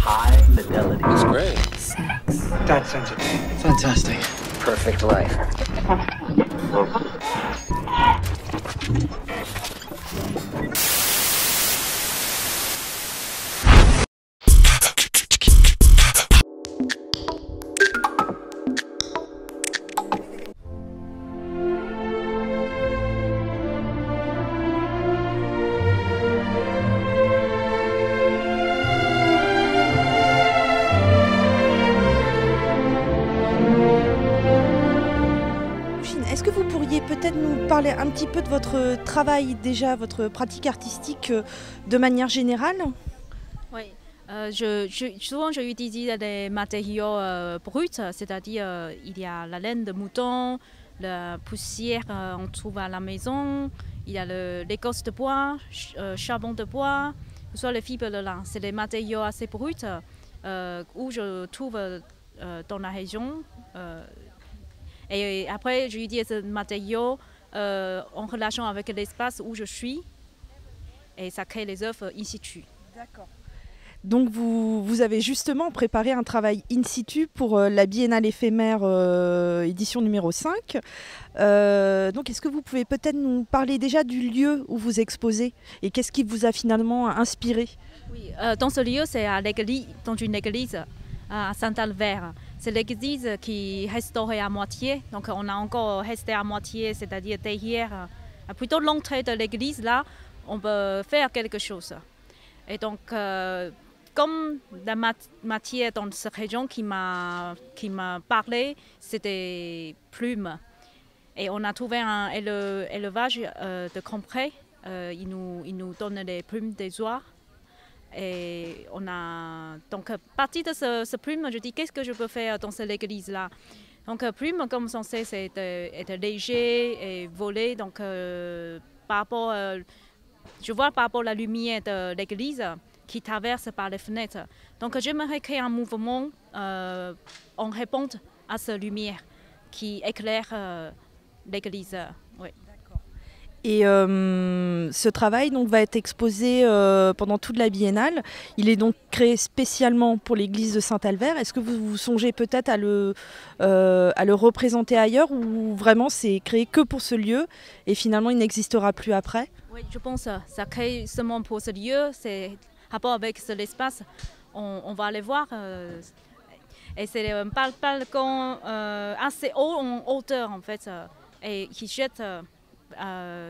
high fidelity. It's great. Sex. That sensitive. Fantastic. Perfect life. Est-ce que vous pourriez peut-être nous parler un petit peu de votre travail déjà, votre pratique artistique de manière générale? Oui, souvent je utilise des matériaux bruts, c'est-à-dire il y a la laine de mouton, la poussière on trouve à la maison, il y a l'écorce de bois, charbon de bois, soit les fibres de lin. C'est des matériaux assez bruts où je trouve dans la région. Et après, j'utilise ce matériau en relation avec l'espace où je suis et ça crée les œuvres in situ. D'accord. Donc vous avez justement préparé un travail in situ pour la Biennale éphémère édition numéro 5. Donc est-ce que vous pouvez peut-être nous parler déjà du lieu où vous exposez et qu'est-ce qui vous a finalement inspiré? Oui, dans ce lieu, c'est à l'église, dans une église à Saint-Albert. C'est l'église qui est restaurée à moitié, donc on a encore resté à moitié, c'est-à-dire derrière, plutôt l'entrée de l'église, là, on peut faire quelque chose. Et donc, comme la matière dans cette région qui m'a parlé, c'était plumes. Et on a trouvé un élevage de compré, il nous donne les plumes des oies. Et on a donc à partir de ce plume, je dis qu'est-ce que je peux faire dans cette église-là. Donc plume, comme on sait, c'est être léger et voler. Donc par rapport, je vois par rapport à la lumière de l'église qui traverse par les fenêtres. Donc j'aimerais créer un mouvement en réponse à cette lumière qui éclaire l'église. Oui. Et ce travail donc, va être exposé pendant toute la biennale. Il est donc créé spécialement pour l'église de Saint-Albert. Est-ce que vous songez peut-être à le représenter ailleurs ou vraiment c'est créé que pour ce lieu et finalement il n'existera plus après? Oui, je pense que ça crée seulement pour ce lieu. C'est rapport avec l'espace. On va aller voir. Et c'est un balcon assez haut en hauteur en fait et qui jette.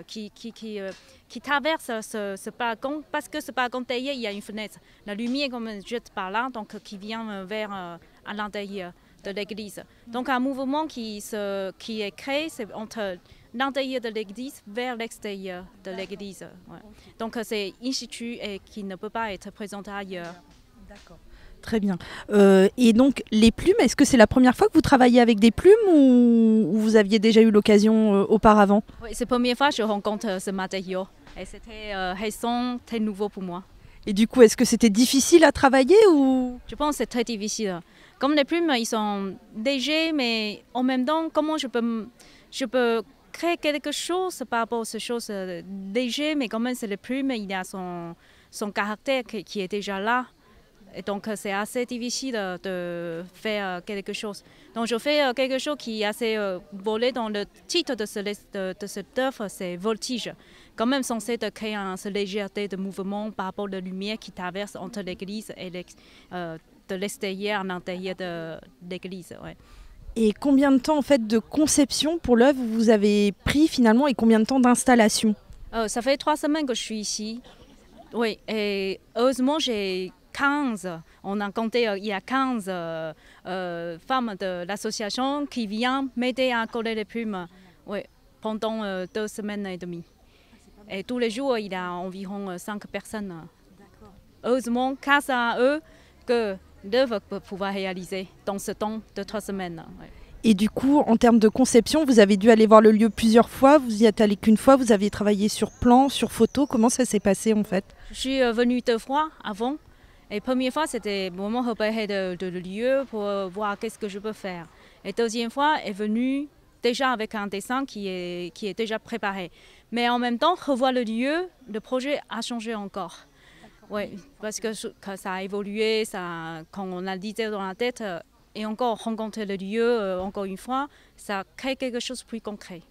Qui traverse ce balcon parce que ce balcon derrière il y a une fenêtre. La lumière comme jette par là donc qui vient vers à l'intérieur de l'église. Donc un mouvement qui est créé c'est entre l'intérieur de l'église vers l'extérieur de l'église. Ouais. Donc c'est in situ et qui ne peut pas être présenté ailleurs. D'accord. Très bien. Et donc les plumes, est-ce que c'est la première fois que vous travaillez avec des plumes ou vous aviez déjà eu l'occasion auparavant? Oui, c'est la première fois que je rencontre ce matériau et c'était récent, très nouveau pour moi. Et du coup, est-ce que c'était difficile à travailler ou? Je pense que c'est très difficile. Comme les plumes, ils sont légers, mais en même temps, comment je peux créer quelque chose par rapport à ces choses légères, mais quand même c'est les plumes, il y a son caractère qui est déjà là. Et donc c'est assez difficile de faire quelque chose. Donc je fais quelque chose qui est assez volé dans le titre de cette œuvre, c'est voltige. Quand même censé de créer cette légèreté de mouvement par rapport à la lumière qui traverse entre l'église et de l'extérieur à l'intérieur de l'église. Ouais. Et combien de temps en fait de conception pour l'œuvre vous avez pris finalement et combien de temps d'installation? Ça fait 3 semaines que je suis ici. Oui, et heureusement j'ai 15, on a compté, il y a 15 femmes de l'association qui viennent m'aider à coller les plumes pendant 2 semaines et demie. Et tous les jours, il y a environ 5 personnes. Heureusement, grâce à eux, que l'œuvre peut pouvoir réaliser dans ce temps de 3 semaines. Ouais. Et du coup, en termes de conception, vous avez dû aller voir le lieu plusieurs fois, vous y êtes allé qu'une fois, vous avez travaillé sur plan, sur photo, comment ça s'est passé en fait? Je suis venue 2 fois avant. Et la première fois, c'était vraiment repérer le lieu pour voir qu'est-ce que je peux faire. Et la deuxième fois est venue déjà avec un dessin qui est déjà préparé. Mais en même temps, revoir le lieu, le projet a changé encore. Oui, parce que ça a évolué, quand on a l'idée dans la tête et encore rencontrer le lieu, encore une fois, ça crée quelque chose de plus concret.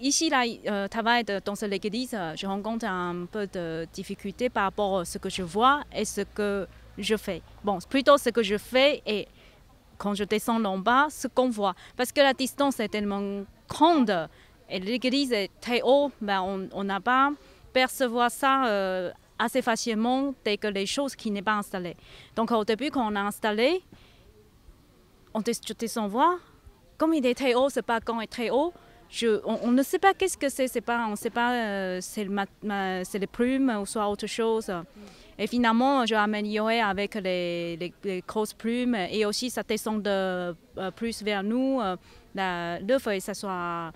Ici, là, travail dans cette église, je rencontre un peu de difficultés par rapport à ce que je vois et ce que je fais. Bon, plutôt ce que je fais et quand je descends en bas, ce qu'on voit. Parce que la distance est tellement grande et l'église est très haute, on n'a pas percevoir ça assez facilement dès que les choses qui n'est pas installées. Donc au début, quand on a installé, je descends voir, comme il est très haut, ce balcon est très haut, on ne sait pas qu'est-ce que c'est, on ne sait pas c'est les plumes ou soit autre chose. Et finalement, j'ai amélioré avec les grosses plumes et aussi ça descend plus vers nous. L'œuvre, ça soit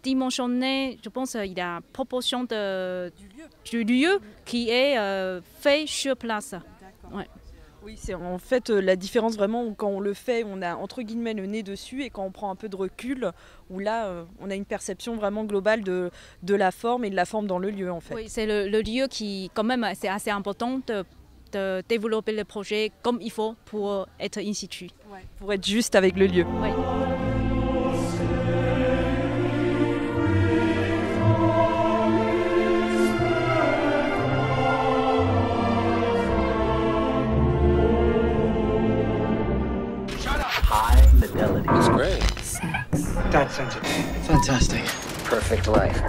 dimensionné, je pense qu'il y a proportion du lieu qui est fait sur place. Ouais. Oui, c'est en fait la différence vraiment où quand on le fait, on a entre guillemets le nez dessus et quand on prend un peu de recul, où là on a une perception vraiment globale de la forme et de la forme dans le lieu en fait. Oui, c'est le lieu qui quand même c'est assez important de développer le projet comme il faut pour être in situ. Ouais. Pour être juste avec le lieu. Oui. High fidelity. That's great. Sex. That's sensitive. Fantastic. Perfect life.